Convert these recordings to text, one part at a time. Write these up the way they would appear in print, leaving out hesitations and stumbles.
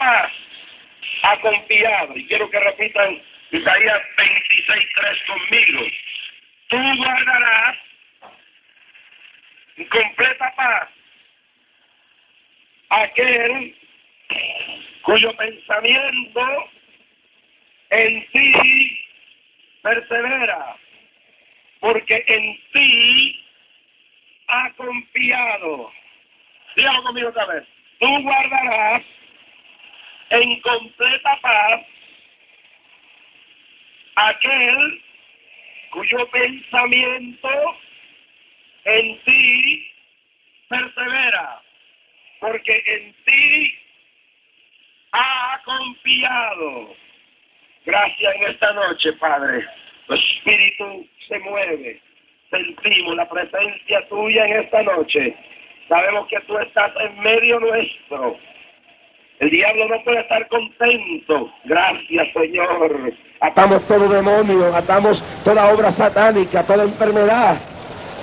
paz ha confiado. Y quiero que repitan Isaías 26:3 conmigo. Tú guardarás en completa paz aquel cuyo pensamiento en ti persevera, porque en ti ha confiado. Dígalo conmigo otra vez. Tú guardarás en completa paz aquel cuyo pensamiento en ti persevera, porque en ti ha confiado. Gracias en esta noche, Padre. Tu espíritu se mueve. Sentimos la presencia tuya en esta noche. Sabemos que tú estás en medio nuestro. El diablo no puede estar contento. Gracias, Señor. Atamos todo demonio, atamos toda obra satánica, toda enfermedad.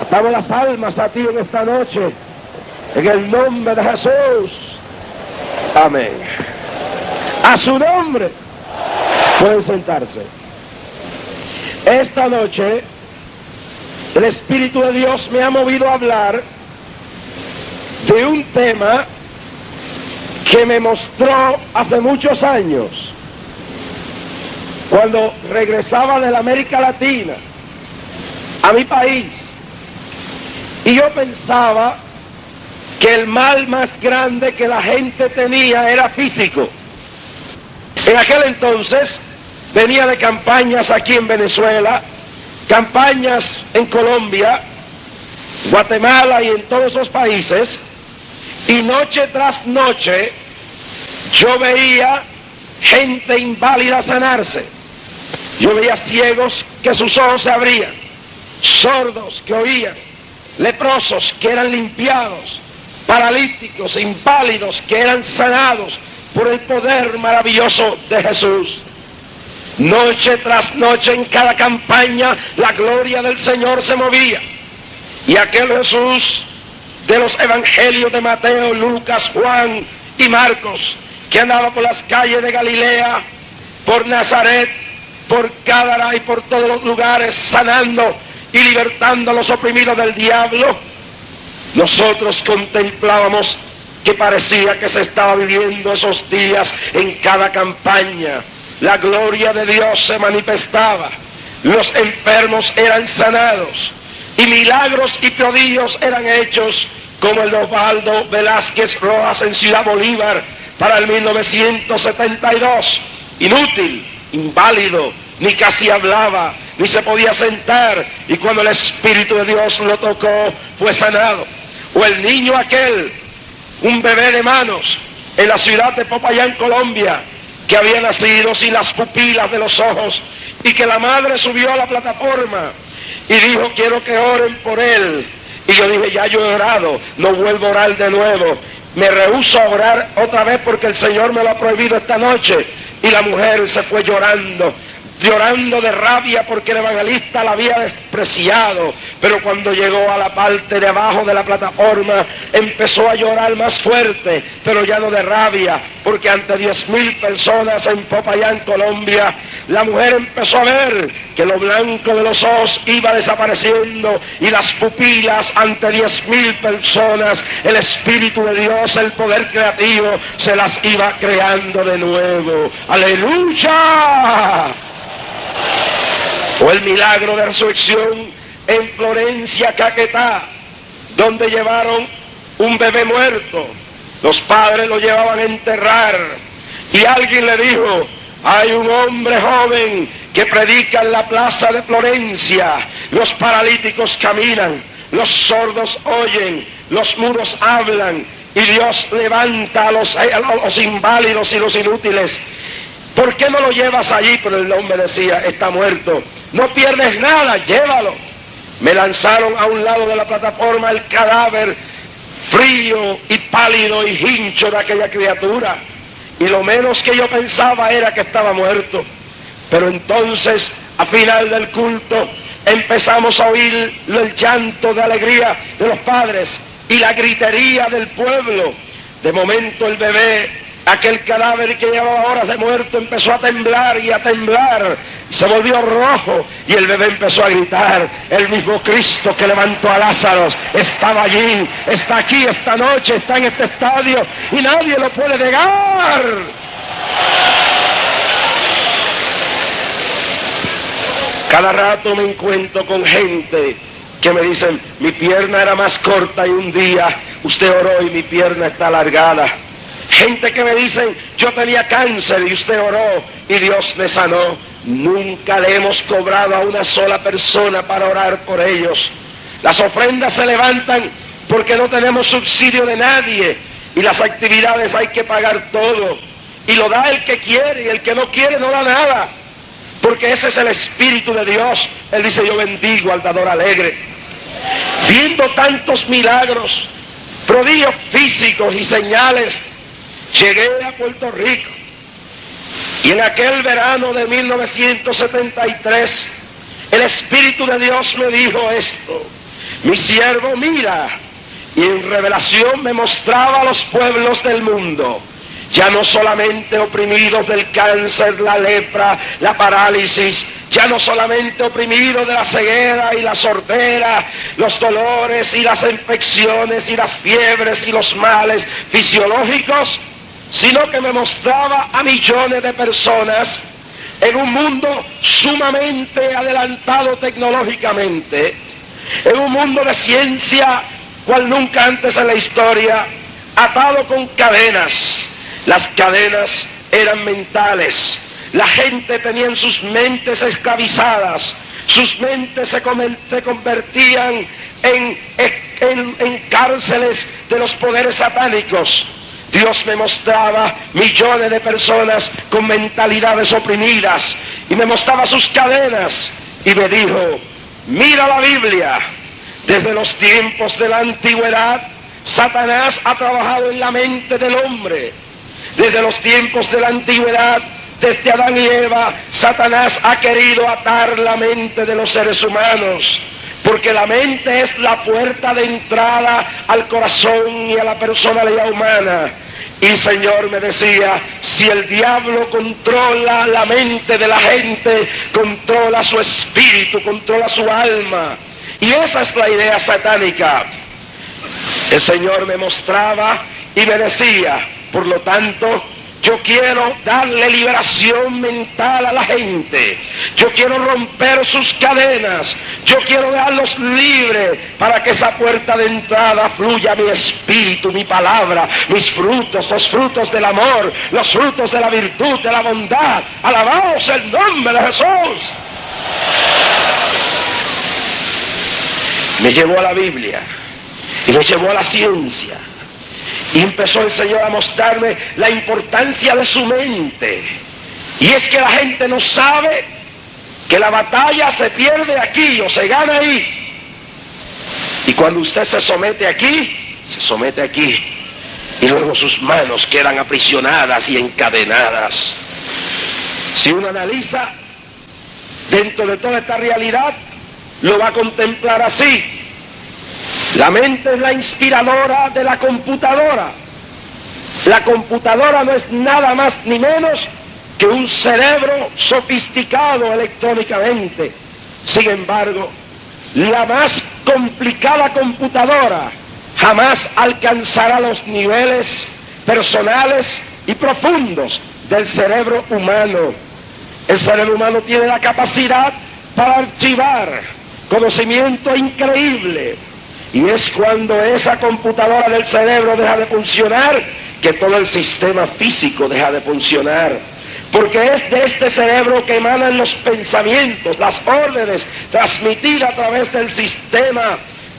Atamos las almas a ti en esta noche. En el nombre de Jesús. Amén. A su nombre. Pueden sentarse. Esta noche, el Espíritu de Dios me ha movido a hablar de un tema que me mostró hace muchos años, cuando regresaba de la América Latina a mi país, y yo pensaba que el mal más grande que la gente tenía era físico. En aquel entonces venía de campañas aquí en Venezuela, campañas en Colombia, Guatemala y en todos esos países, y noche tras noche yo veía gente inválida sanarse. Yo veía ciegos que sus ojos se abrían, sordos que oían, leprosos que eran limpiados, paralíticos, inválidos que eran sanados por el poder maravilloso de Jesús. Noche tras noche en cada campaña la gloria del Señor se movía, y aquel Jesús de los evangelios de Mateo, Lucas, Juan y Marcos, que andaba por las calles de Galilea, por Nazaret, por Gádara y por todos los lugares, sanando y libertando a los oprimidos del diablo, nosotros contemplábamos que parecía que se estaba viviendo esos días en cada campaña. La gloria de Dios se manifestaba, los enfermos eran sanados, y milagros y prodigios eran hechos, como el de Osvaldo Velázquez Rojas en Ciudad Bolívar para el 1972. Inútil, inválido, ni casi hablaba, ni se podía sentar, y cuando el Espíritu de Dios lo tocó, fue sanado. O el niño aquel, un bebé de manos, en la ciudad de Popayán, Colombia, que había nacido sin las pupilas de los ojos, y que la madre subió a la plataforma y dijo: quiero que oren por él. Y yo dije: ya yo he orado, no vuelvo a orar de nuevo, me rehúso a orar otra vez porque el Señor me lo ha prohibido esta noche. Y la mujer se fue llorando de rabia porque el evangelista la había despreciado, pero cuando llegó a la parte de abajo de la plataforma empezó a llorar más fuerte, pero ya no de rabia, porque ante 10,000 personas en Popayán, Colombia, la mujer empezó a ver que lo blanco de los ojos iba desapareciendo, y las pupilas ante 10,000 personas, el Espíritu de Dios, el poder creativo, se las iba creando de nuevo. ¡Aleluya! O el milagro de resurrección en Florencia, Caquetá, donde llevaron un bebé muerto. Los padres lo llevaban a enterrar, y alguien le dijo: hay un hombre joven que predica en la plaza de Florencia. Los paralíticos caminan, los sordos oyen, los mudos hablan, y Dios levanta a los inválidos y los inútiles. ¿Por qué no lo llevas allí? Pero el hombre decía: está muerto. No pierdes nada, llévalo. Me lanzaron a un lado de la plataforma el cadáver frío y pálido y hincho de aquella criatura, y lo menos que yo pensaba era que estaba muerto. Pero entonces, a final del culto, empezamos a oír el llanto de alegría de los padres y la gritería del pueblo. De momento el bebé Aquel cadáver que llevaba horas de muerto empezó a temblar y a temblar, se volvió rojo y el bebé empezó a gritar. El mismo Cristo que levantó a Lázaro estaba allí, está aquí esta noche, está en este estadio y nadie lo puede negar. Cada rato me encuentro con gente que me dicen, mi pierna era más corta y un día usted oró y mi pierna está alargada. Gente que me dicen, yo tenía cáncer y usted oró y Dios me sanó. Nunca le hemos cobrado a una sola persona para orar por ellos. Las ofrendas se levantan porque no tenemos subsidio de nadie y las actividades hay que pagar todo. Y lo da el que quiere y el que no quiere no da nada. Porque ese es el Espíritu de Dios. Él dice, yo bendigo al dador alegre. Viendo tantos milagros, prodigios físicos y señales, llegué a Puerto Rico y en aquel verano de 1973 el Espíritu de Dios me dijo esto: mi siervo mira, y en revelación me mostraba a los pueblos del mundo, ya no solamente oprimidos del cáncer, la lepra, la parálisis, ya no solamente oprimidos de la ceguera y la sordera, los dolores y las infecciones y las fiebres y los males fisiológicos, sino que me mostraba a millones de personas en un mundo sumamente adelantado tecnológicamente, en un mundo de ciencia cual nunca antes en la historia, atado con cadenas. Las cadenas eran mentales. La gente tenía en sus mentes esclavizadas, sus mentes se convertían en cárceles de los poderes satánicos. Dios me mostraba millones de personas con mentalidades oprimidas y me mostraba sus cadenas y me dijo, mira la Biblia, desde los tiempos de la antigüedad Satanás ha trabajado en la mente del hombre. Desde los tiempos de la antigüedad, desde Adán y Eva, Satanás ha querido atar la mente de los seres humanos, porque la mente es la puerta de entrada al corazón y a la personalidad humana. Y el Señor me decía, si el diablo controla la mente de la gente, controla su espíritu, controla su alma. Y esa es la idea satánica. El Señor me mostraba y me decía, por lo tanto, yo quiero darle liberación mental a la gente. Yo quiero romper sus cadenas. Yo quiero dejarlos libres para que esa puerta de entrada fluya mi espíritu, mi palabra, mis frutos, los frutos del amor, los frutos de la virtud, de la bondad. Alabaos el nombre de Jesús. Me llevó a la Biblia y me llevó a la ciencia. Y empezó el Señor a mostrarme la importancia de su mente. Y es que la gente no sabe que la batalla se pierde aquí o se gana ahí. Y cuando usted se somete aquí, se somete aquí. Y luego sus manos quedan aprisionadas y encadenadas. Si uno analiza dentro de toda esta realidad, lo va a contemplar así. La mente es la inspiradora de la computadora. La computadora no es nada más ni menos que un cerebro sofisticado electrónicamente. Sin embargo, la más complicada computadora jamás alcanzará los niveles personales y profundos del cerebro humano. El cerebro humano tiene la capacidad para archivar conocimiento increíble. Y es cuando esa computadora del cerebro deja de funcionar que todo el sistema físico deja de funcionar. Porque es de este cerebro que emanan los pensamientos, las órdenes transmitidas a través del sistema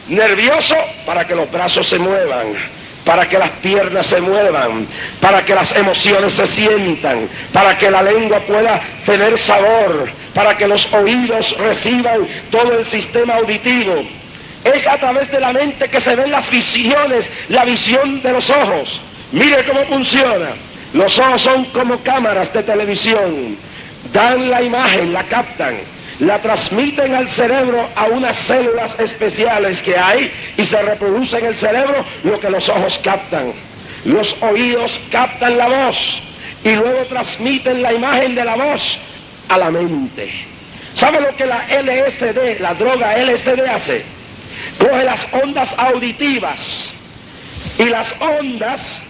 nervioso para que los brazos se muevan, para que las piernas se muevan, para que las emociones se sientan, para que la lengua pueda tener sabor, para que los oídos reciban todo el sistema auditivo. Es a través de la mente que se ven las visiones, la visión de los ojos. Mire cómo funciona. Los ojos son como cámaras de televisión. Dan la imagen, la captan, la transmiten al cerebro a unas células especiales que hay y se reproduce en el cerebro lo que los ojos captan. Los oídos captan la voz y luego transmiten la imagen de la voz a la mente. ¿Sabe lo que la LSD, la droga LSD hace? Coge las ondas auditivas y las ondas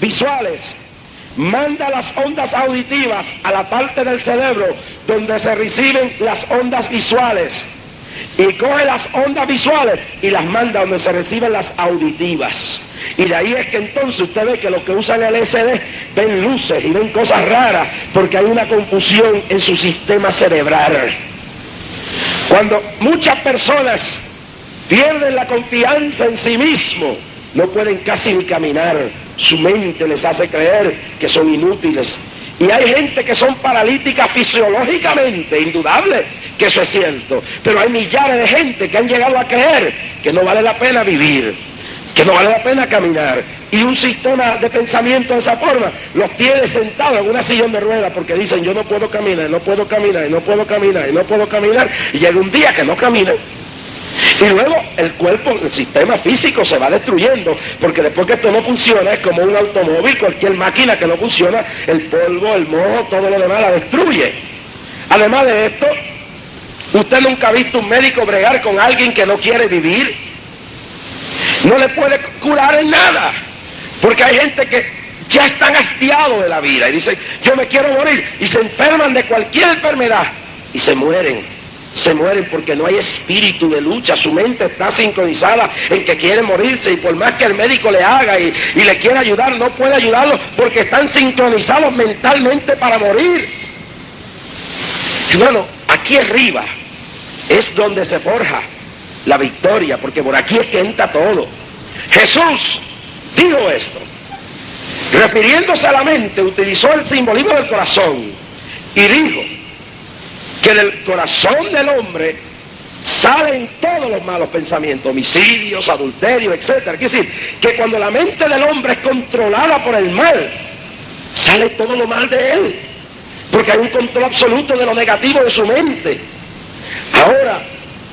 visuales, manda las ondas auditivas a la parte del cerebro donde se reciben las ondas visuales, y coge las ondas visuales y las manda donde se reciben las auditivas. Y de ahí es que entonces usted ve que los que usan el LSD ven luces y ven cosas raras, porque hay una confusión en su sistema cerebral. Cuando muchas personas pierden la confianza en sí mismos, no pueden casi ni caminar. Su mente les hace creer que son inútiles. Y hay gente que son paralíticas fisiológicamente, indudable que eso es cierto. Pero hay millares de gente que han llegado a creer que no vale la pena vivir, que no vale la pena caminar. Y un sistema de pensamiento de esa forma los tiene sentados en una sillón de ruedas porque dicen: yo no puedo caminar, no puedo caminar, no puedo caminar, no puedo caminar. Y llega un día que no caminan. Y luego el cuerpo, el sistema físico se va destruyendo, porque después que esto no funciona, es como un automóvil, cualquier máquina que no funciona, el polvo, el moho, todo lo demás la destruye. Además de esto, ¿usted nunca ha visto un médico bregar con alguien que no quiere vivir? No le puede curar en nada, porque hay gente que ya están hastiados de la vida y dicen: yo me quiero morir, y se enferman de cualquier enfermedad y se mueren. Se mueren porque no hay espíritu de lucha. Su mente está sincronizada en que quiere morirse, y por más que el médico le haga y le quiera ayudar, no puede ayudarlo porque están sincronizados mentalmente para morir. Y bueno, aquí arriba es donde se forja la victoria, porque por aquí es que entra todo. Jesús dijo esto, refiriéndose a la mente, utilizó el simbolismo del corazón y dijo que del corazón del hombre salen todos los malos pensamientos, homicidios, adulterios, etc. Quiere decir que cuando la mente del hombre es controlada por el mal, sale todo lo mal de él, porque hay un control absoluto de lo negativo de su mente. Ahora,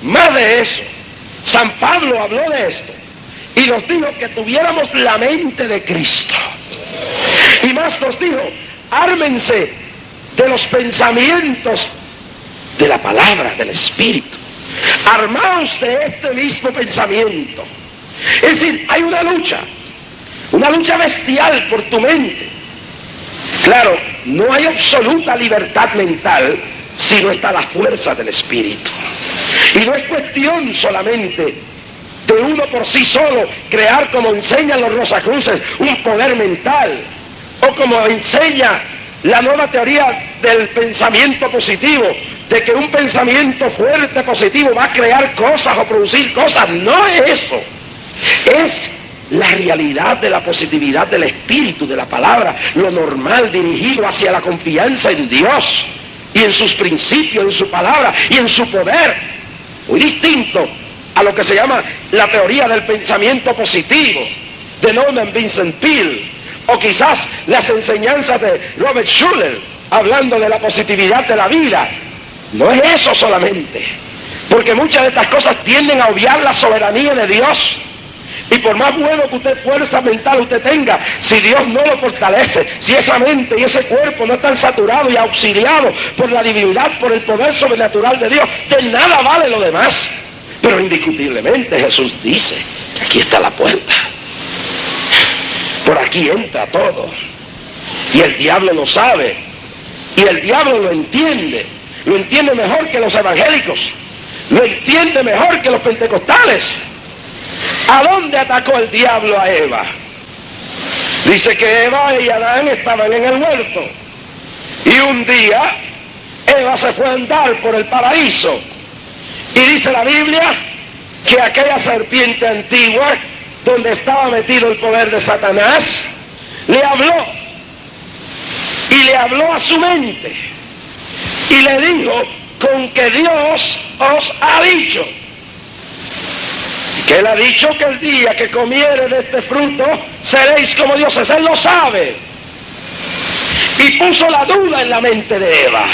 más de eso, San Pablo habló de esto y nos dijo que tuviéramos la mente de Cristo. Y más nos dijo: ármense de los pensamientos de la palabra, del Espíritu. Armaos de este mismo pensamiento. Es decir, hay una lucha bestial por tu mente. Claro, no hay absoluta libertad mental si no está la fuerza del Espíritu. Y no es cuestión solamente de uno por sí solo crear, como enseñan los Rosacruces, un poder mental, o como enseña la nueva teoría del pensamiento positivo, de que un pensamiento fuerte positivo va a crear cosas o producir cosas. No es eso, es la realidad de la positividad del espíritu, de la palabra, lo normal dirigido hacia la confianza en Dios y en sus principios, en su palabra y en su poder. Muy distinto a lo que se llama la teoría del pensamiento positivo de Norman Vincent Peale, o quizás las enseñanzas de Robert Schuller hablando de la positividad de la vida. No es eso solamente, porque muchas de estas cosas tienden a obviar la soberanía de Dios. Y por más bueno que usted fuerza mental usted tenga, si Dios no lo fortalece, si esa mente y ese cuerpo no están saturados y auxiliados por la divinidad, por el poder sobrenatural de Dios, de nada vale lo demás. Pero indiscutiblemente Jesús dice que aquí está la puerta, por aquí entra todo, y el diablo lo sabe, y el diablo lo entiende mejor que los evangélicos, lo entiende mejor que los pentecostales. ¿A dónde atacó el diablo a Eva? Dice que Eva y Adán estaban en el huerto, y un día Eva se fue a andar por el paraíso, y dice la Biblia que aquella serpiente antigua, donde estaba metido el poder de Satanás, le habló, y le habló a su mente, y le dijo: con que Dios os ha dicho. Que él ha dicho que el día que comiere de este fruto seréis como dioses. Él lo sabe. Y puso la duda en la mente de Eva.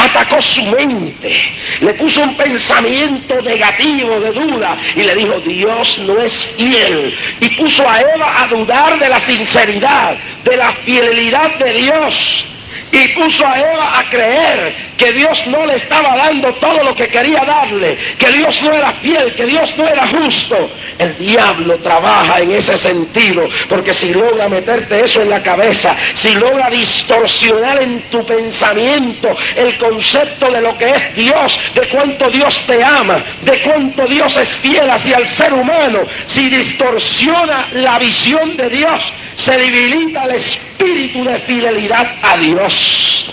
atacó su mente, le puso un pensamiento negativo de duda y le dijo: Dios no es fiel. Y puso a Eva a dudar de la sinceridad, de la fidelidad de Dios. Y puso a Eva a creer que Dios no le estaba dando todo lo que quería darle, que Dios no era fiel, que Dios no era justo. El diablo trabaja en ese sentido, porque si logra meterte eso en la cabeza, si logra distorsionar en tu pensamiento el concepto de lo que es Dios, de cuánto Dios te ama, de cuánto Dios es fiel hacia el ser humano, si distorsiona la visión de Dios, se debilita el espíritu de fidelidad a Dios.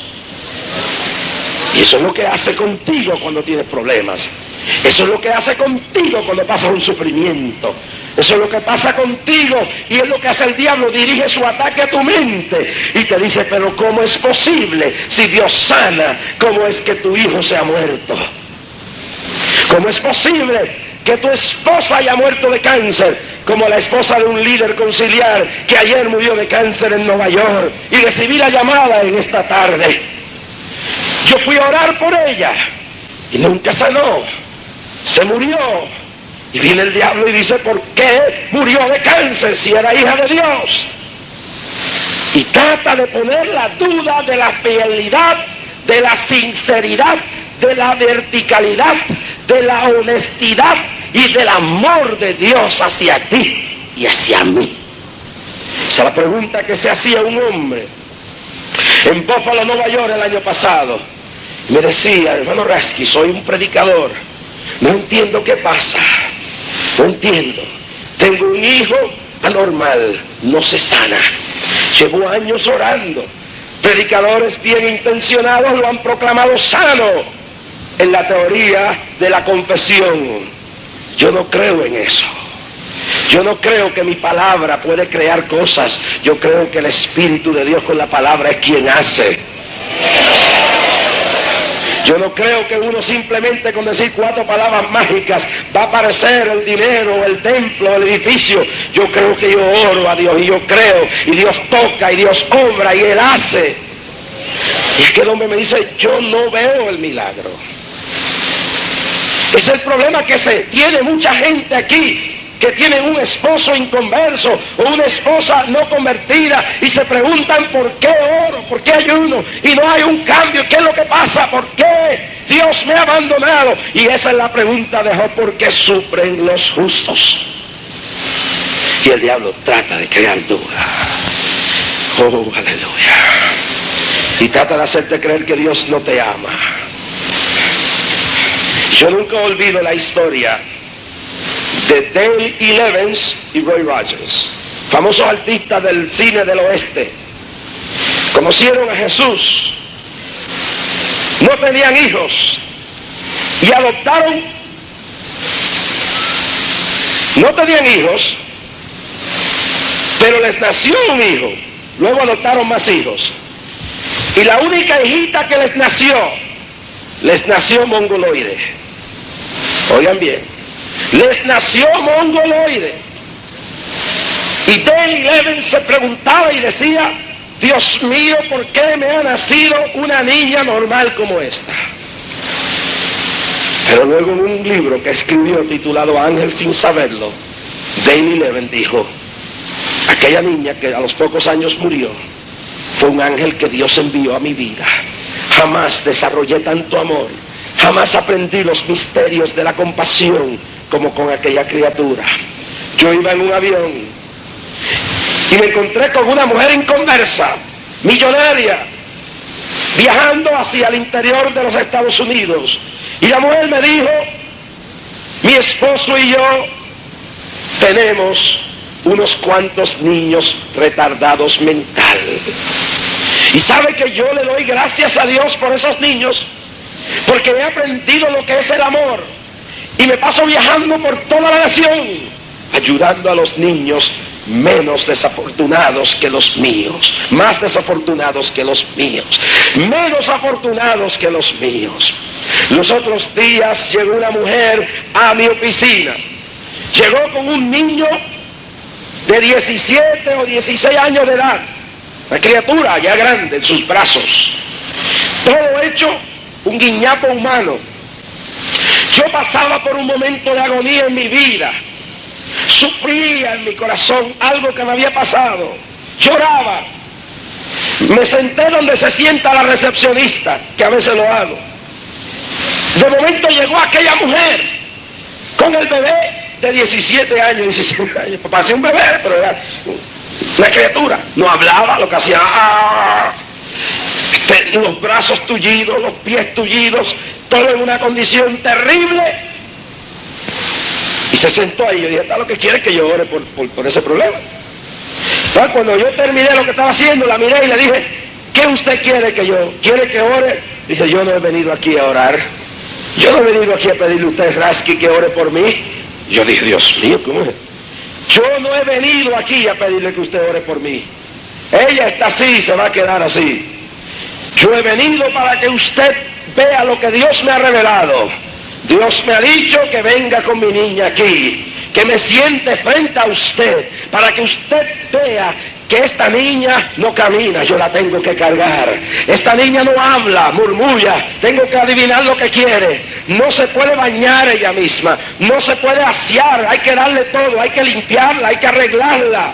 Y eso es lo que hace contigo cuando tienes problemas. Eso es lo que hace contigo cuando pasas un sufrimiento. Eso es lo que pasa contigo y es lo que hace el diablo. Dirige su ataque a tu mente y te dice: pero ¿cómo es posible? Si Dios sana, ¿cómo es que tu hijo se ha muerto? ¿Cómo es posible que tu esposa haya muerto de cáncer, como la esposa de un líder conciliar que ayer murió de cáncer en Nueva York? Y recibí la llamada en esta tarde. Yo fui a orar por ella y nunca sanó, se murió. Y viene el diablo y dice: ¿por qué murió de cáncer si era hija de Dios? Y trata de poner la duda de la fidelidad, de la sinceridad, de la verticalidad, de la honestidad y del amor de Dios hacia ti y hacia mí. Esa es la pregunta que se hacía un hombre en Buffalo, Nueva York, el año pasado. Me decía: hermano Rasky, soy un predicador, no entiendo qué pasa, no entiendo. Tengo un hijo anormal, no se sana. Llevo años orando. Predicadores bien intencionados lo han proclamado sano en la teoría de la confesión. Yo no creo en eso. Yo no creo que mi palabra puede crear cosas. Yo creo que el Espíritu de Dios con la palabra es quien hace. Yo no creo que uno simplemente con decir 4 palabras mágicas va a aparecer el dinero, el templo, el edificio. Yo creo que yo oro a Dios y yo creo, y Dios toca y Dios obra y Él hace. Y es que el hombre me dice: yo no veo el milagro. Es el problema que se tiene mucha gente aquí, que tienen un esposo inconverso o una esposa no convertida y se preguntan: ¿por qué oro? ¿Por qué ayuno? Y no hay un cambio. ¿Qué es lo que pasa? ¿Por qué Dios me ha abandonado? Y esa es la pregunta de Job: ¿por qué sufren los justos? Y el diablo trata de crear duda. Oh, aleluya. Y trata de hacerte creer que Dios no te ama. Yo nunca olvido la historia de Dale Evans y Roy Rogers, famosos artistas del cine del oeste. Conocieron a Jesús, no tenían hijos y adoptaron. No tenían hijos, pero les nació un hijo. Luego adoptaron más hijos y la única hijita que les nació mongoloide. Oigan bien, les nació mongoloide. Y Dale Evans se preguntaba y decía: Dios mío, ¿por qué me ha nacido una niña normal como esta? Pero luego en un libro que escribió titulado Ángel sin saberlo, Dale Evans dijo: aquella niña que a los pocos años murió fue un ángel que Dios envió a mi vida. Jamás desarrollé tanto amor, jamás aprendí los misterios de la compasión como con aquella criatura. Yo iba en un avión y me encontré con una mujer inconversa, millonaria, viajando hacia el interior de los Estados Unidos. Y la mujer me dijo: mi esposo y yo tenemos unos cuantos niños retardados mental. Y sabe que yo le doy gracias a Dios por esos niños, porque he aprendido lo que es el amor. Y me paso viajando por toda la nación, ayudando a los niños menos desafortunados que los míos, más desafortunados que los míos, menos afortunados que los míos. Los otros días llegó una mujer a mi oficina. Llegó con un niño de 17 o 16 años de edad, una criatura ya grande en sus brazos, todo hecho un guiñapo humano. Yo pasaba por un momento de agonía en mi vida. Sufría en mi corazón algo que me había pasado. Lloraba. Me senté donde se sienta la recepcionista, que a veces lo hago. De momento llegó aquella mujer con el bebé de 17 años. Parecía un bebé, pero era una criatura. No hablaba, lo que hacía... los brazos tullidos, los pies tullidos, todo en una condición terrible. Y se sentó ahí. Yo dije, ¿está lo que quiere que yo ore por ese problema? Entonces, cuando yo terminé lo que estaba haciendo, la miré y le dije, ¿qué usted quiere que yo? ¿Quiere que ore? Dice, yo no he venido aquí a orar. Yo no he venido aquí a pedirle a usted, Rasky, que ore por mí. Yo dije, Dios mío, ¿cómo es? Yo no he venido aquí a pedirle que usted ore por mí. Ella está así y se va a quedar así. Yo he venido para que usted vea lo que Dios me ha revelado. Dios me ha dicho que venga con mi niña aquí, que me siente frente a usted, para que usted vea que esta niña no camina, yo la tengo que cargar. Esta niña no habla, murmulla, tengo que adivinar lo que quiere. No se puede bañar ella misma, no se puede asear, hay que darle todo, hay que limpiarla, hay que arreglarla.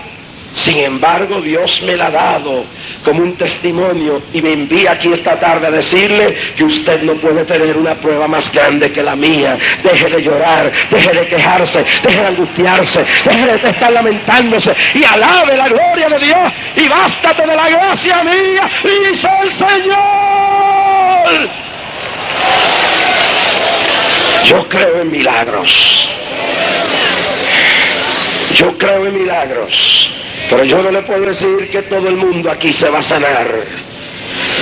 Sin embargo, Dios me la ha dado como un testimonio y me envía aquí esta tarde a decirle que usted no puede tener una prueba más grande que la mía. Deje de llorar, deje de quejarse, deje de angustiarse, deje de estar lamentándose y alabe la gloria de Dios y bástate de la gracia mía, dice el Señor. Yo creo en milagros. Yo creo en milagros. Pero yo no le puedo decir que todo el mundo aquí se va a sanar.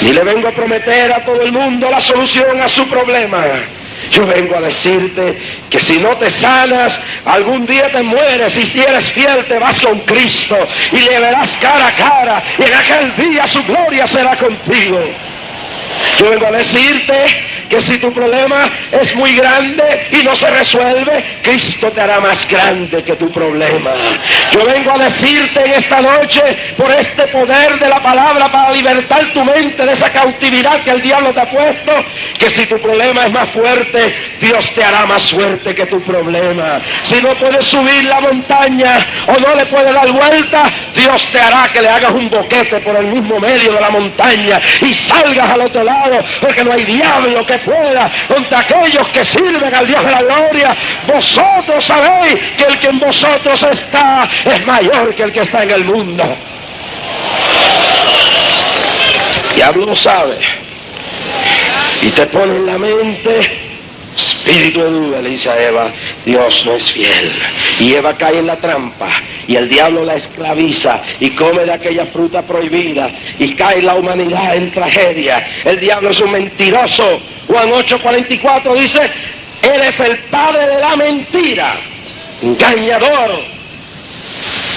Ni le vengo a prometer a todo el mundo la solución a su problema. Yo vengo a decirte que si no te sanas, algún día te mueres y si eres fiel te vas con Cristo y le verás cara a cara y en aquel día su gloria será contigo. Yo vengo a decirte que si tu problema es muy grande y no se resuelve, Cristo te hará más grande que tu problema. Yo vengo a decirte en esta noche, por este poder de la palabra para libertar tu mente de esa cautividad que el diablo te ha puesto, que si tu problema es más fuerte, Dios te hará más fuerte que tu problema. Si no puedes subir la montaña o no le puedes dar vuelta, Dios te hará que le hagas un boquete por el mismo medio de la montaña y salgas al otro lado, porque no hay diablo que pueda contra aquellos que sirven al Dios de la gloria. Vosotros sabéis que el que en vosotros está es mayor que el que está en el mundo. El diablo lo sabe y te pone en la mente, espíritu de duda, le dice a Eva, Dios no es fiel. Y Eva cae en la trampa y el diablo la esclaviza y come de aquella fruta prohibida y cae la humanidad en tragedia. El diablo es un mentiroso. Juan 8:44 dice, él es el padre de la mentira, engañador,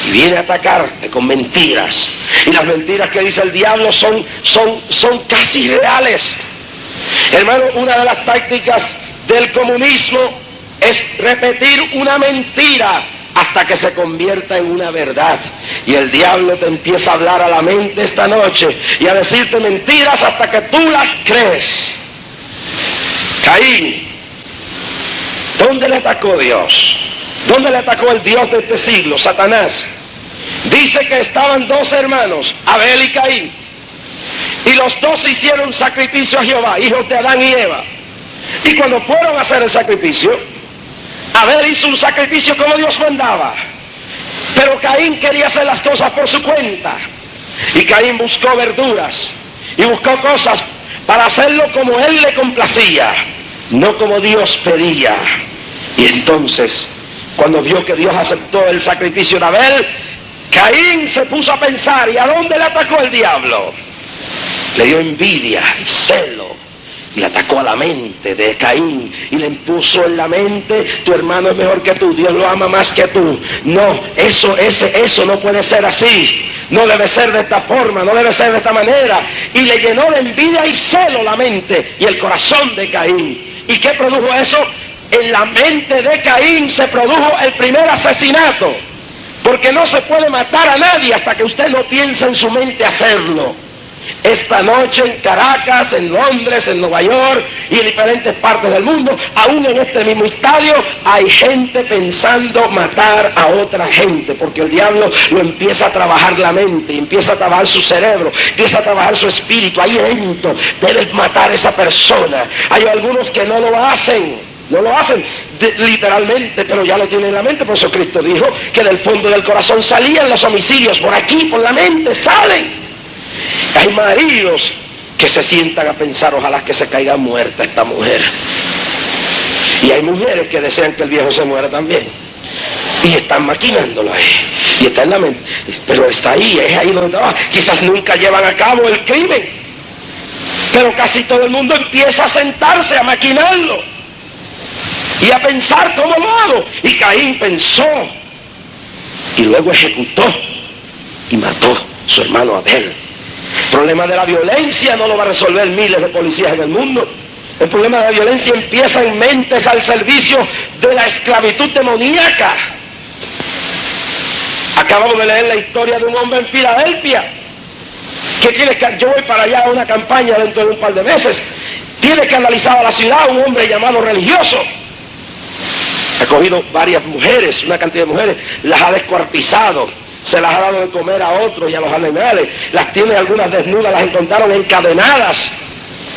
y viene a atacarte con mentiras. Y las mentiras que dice el diablo son casi reales. Hermano, una de las tácticas del comunismo es repetir una mentira hasta que se convierta en una verdad. Y el diablo te empieza a hablar a la mente esta noche y a decirte mentiras hasta que tú las crees. Caín, ¿dónde le atacó Dios? ¿Dónde le atacó el Dios de este siglo, Satanás? Dice que estaban dos hermanos, Abel y Caín, y los dos hicieron sacrificio a Jehová, hijos de Adán y Eva. Y cuando fueron a hacer el sacrificio, Abel hizo un sacrificio como Dios mandaba, pero Caín quería hacer las cosas por su cuenta. Y Caín buscó verduras y buscó cosas para hacerlo como él le complacía, no como Dios pedía. Y entonces, cuando vio que Dios aceptó el sacrificio de Abel, Caín se puso a pensar, ¿y a dónde le atacó el diablo? Le dio envidia y celo. Y le atacó a la mente de Caín y le impuso en la mente, tu hermano es mejor que tú, Dios lo ama más que tú. No, eso no puede ser así, no debe ser de esta forma, no debe ser de esta manera. Y le llenó de envidia y celo la mente y el corazón de Caín. ¿Y qué produjo eso? En la mente de Caín se produjo el primer asesinato, porque no se puede matar a nadie hasta que usted no piensa en su mente hacerlo. Esta noche en Caracas, en Londres, en Nueva York y en diferentes partes del mundo, aún en este mismo estadio, hay gente pensando matar a otra gente, porque el diablo lo empieza a trabajar la mente, empieza a trabajar su cerebro, empieza a trabajar su espíritu. Ahí dentro debes matar a esa persona. Hay algunos que no lo hacen, literalmente, pero ya lo tienen en la mente. Por eso Cristo dijo que del fondo del corazón salían los homicidios. Por aquí, por la mente, salen. Hay maridos que se sientan a pensar, ojalá que se caiga muerta esta mujer. Y hay mujeres que desean que el viejo se muera también. Y están maquinándolo ahí. Y está en la mente. Pero está ahí, es ahí donde va. Quizás nunca llevan a cabo el crimen. Pero casi todo el mundo empieza a sentarse, a maquinarlo. Y a pensar cómo lo hago. Y Caín pensó. Y luego ejecutó. Y mató a su hermano Abel. El problema de la violencia no lo va a resolver miles de policías en el mundo. El problema de la violencia empieza en mentes al servicio de la esclavitud demoníaca. Acabamos de leer la historia de un hombre en Filadelfia yo voy para allá a una campaña dentro de un par de meses. Tiene que analizar a la ciudad un hombre llamado religioso. Ha cogido varias mujeres, una cantidad de mujeres, las ha descuartizado, se las ha dado de comer a otros y a los animales, las tiene algunas desnudas, las encontraron encadenadas.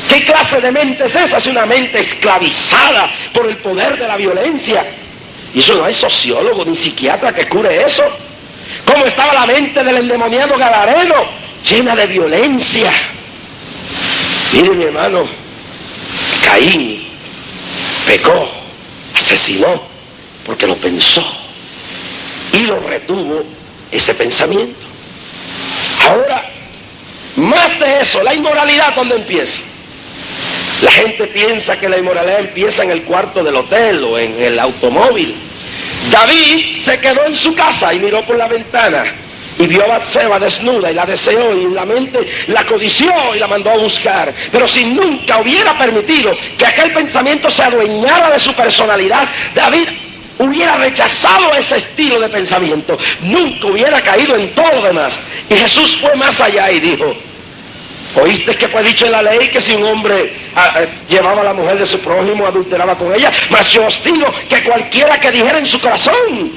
¿Qué clase de mente es esa? Es una mente esclavizada por el poder de la violencia. Y eso no hay sociólogo ni psiquiatra que cure eso. ¿Cómo estaba la mente del endemoniado Gadareno? Llena de violencia. Mire, mi hermano, Caín pecó, asesinó, porque lo pensó y lo retuvo ese pensamiento. Ahora, más de eso, la inmoralidad, ¿dónde empieza? La gente piensa que la inmoralidad empieza en el cuarto del hotel o en el automóvil. David se quedó en su casa y miró por la ventana y vio a Batseba desnuda y la deseó, y la mente la codició y la mandó a buscar. Pero si nunca hubiera permitido que aquel pensamiento se adueñara de su personalidad, David hubiera rechazado ese estilo de pensamiento, nunca hubiera caído en todo lo demás. Y Jesús fue más allá y dijo: ¿oíste que fue dicho en la ley que si un hombre llevaba a la mujer de su prójimo, adulteraba con ella? Mas yo os digo que cualquiera que dijera en su corazón,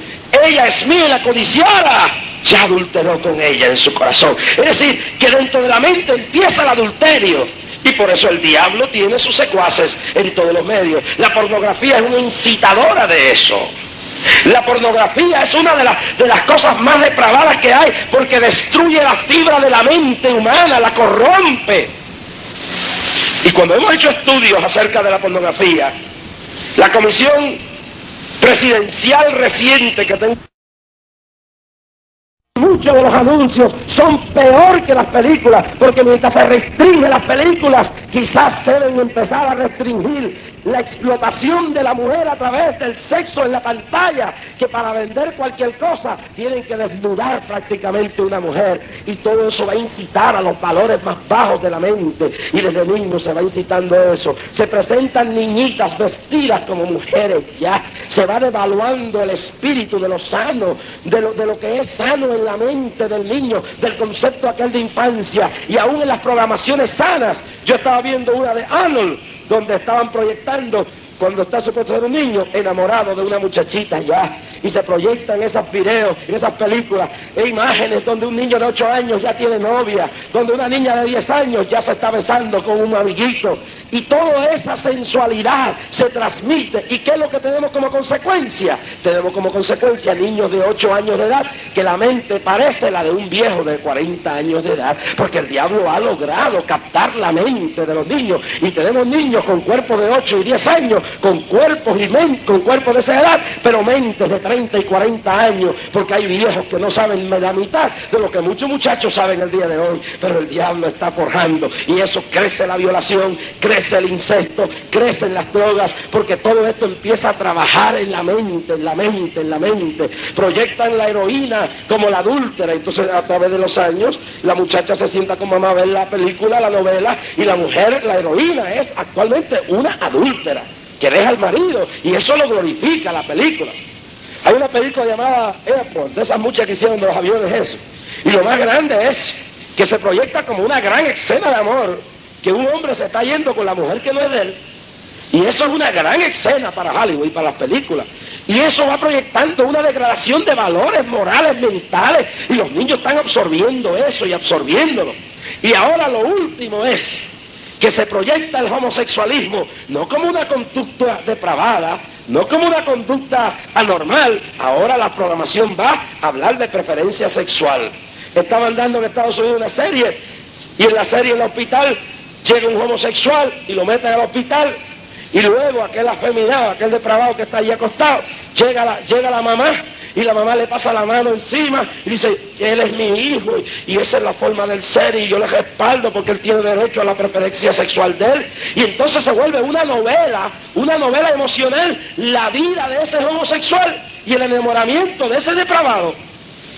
ella es mía, y la codiciara, ya adulteró con ella en su corazón. Es decir, que dentro de la mente empieza el adulterio. Y por eso el diablo tiene sus secuaces en todos los medios. La pornografía es una incitadora de eso. La pornografía es una de las cosas más depravadas que hay, porque destruye la fibra de la mente humana, la corrompe. Y cuando hemos hecho estudios acerca de la pornografía, la comisión presidencial reciente que tengo, muchos de los anuncios son peor que las películas, porque mientras se restringen las películas, quizás se deben empezar a restringir la explotación de la mujer a través del sexo en la pantalla, que para vender cualquier cosa tienen que desnudar prácticamente una mujer, y todo eso va a incitar a los valores más bajos de la mente, y desde niños se va incitando eso. Se presentan niñitas vestidas como mujeres, ya se va devaluando el espíritu de lo sano, de lo que es sano en la mente del niño, del concepto aquel de infancia, y aún en las programaciones sanas. Yo estaba viendo una de Arnold, donde estaban proyectando cuando está supuesto ser un niño enamorado de una muchachita ya, y se proyectan esos videos, en esas películas, e imágenes donde un niño de 8 años ya tiene novia, donde una niña de 10 años ya se está besando con un amiguito, y toda esa sensualidad se transmite. ¿Y qué es lo que tenemos como consecuencia? Tenemos como consecuencia niños de 8 años de edad, que la mente parece la de un viejo de 40 años de edad, porque el diablo ha logrado captar la mente de los niños, y tenemos niños con cuerpos de 8 y 10 años, con cuerpos con cuerpos de esa edad, pero mentes de 30 y 40 años, porque hay viejos que no saben la mitad de lo que muchos muchachos saben el día de hoy. Pero el diablo está forjando, y eso crece la violación, crece el incesto, crecen las drogas, porque todo esto empieza a trabajar en la mente, en la mente, en la mente. Proyectan la heroína como la adúltera, entonces a través de los años la muchacha se sienta con mamá a ver la película, la novela, y la mujer, la heroína, es actualmente una adúltera que deja al marido, y eso lo glorifica la película. Hay una película llamada Airport, de esas muchas que hicieron de los aviones eso, y lo más grande es que se proyecta como una gran escena de amor, que un hombre se está yendo con la mujer que no es de él. Y eso es una gran escena para Hollywood y para las películas. Y eso va proyectando una degradación de valores morales, mentales, y los niños están absorbiendo eso y absorbiéndolo. Y ahora lo último es que se proyecta el homosexualismo no como una conducta depravada, no como una conducta anormal. Ahora la programación va a hablar de preferencia sexual. Estaban dando en Estados Unidos una serie, y en la serie en el hospital llega un homosexual y lo meten al hospital, y luego aquel afeminado, aquel depravado que está allí acostado, llega la mamá, y la mamá le pasa la mano encima y dice, él es mi hijo y esa es la forma del ser y yo le respaldo porque él tiene derecho a la preferencia sexual de él. Y entonces se vuelve una novela emocional, la vida de ese homosexual y el enamoramiento de ese depravado.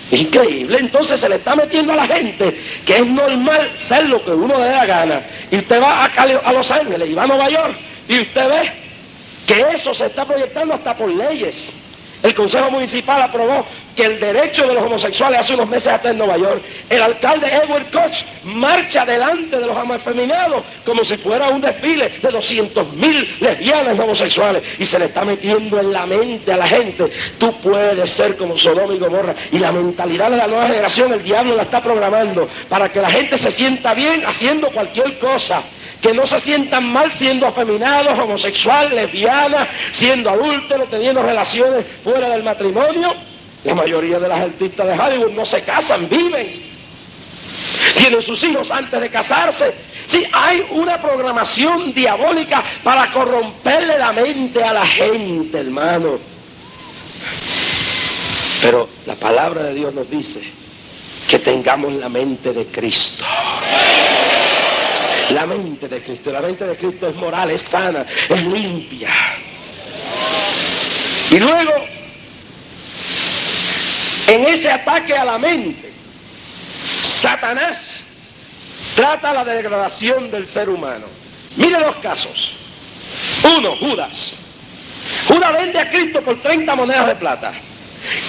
Increíble. Entonces se le está metiendo a la gente que es normal ser lo que uno le dé la gana. Y usted va a Los Ángeles y va a Nueva York y usted ve que eso se está proyectando hasta por leyes. El Consejo Municipal aprobó que el derecho de los homosexuales hace unos meses hasta en Nueva York. El alcalde Edward Koch marcha delante de los afeminados como si fuera un desfile de 200,000 lesbianas homosexuales. Y se le está metiendo en la mente a la gente, tú puedes ser como Sodoma y Gomorra. Y la mentalidad de la nueva generación, el diablo la está programando para que la gente se sienta bien haciendo cualquier cosa. Que no se sientan mal siendo afeminados, homosexuales, lesbianas, siendo adúlteros, teniendo relaciones fuera del matrimonio. La mayoría de las artistas de Hollywood no se casan, viven. Tienen sus hijos antes de casarse. Sí, hay una programación diabólica para corromperle la mente a la gente, hermano. Pero la palabra de Dios nos dice que tengamos la mente de Cristo. La mente de Cristo es moral, es sana, es limpia. Y luego, en ese ataque a la mente, Satanás trata la degradación del ser humano. Mire los casos. 1, Judas. Judas vende a Cristo por 30 monedas de plata.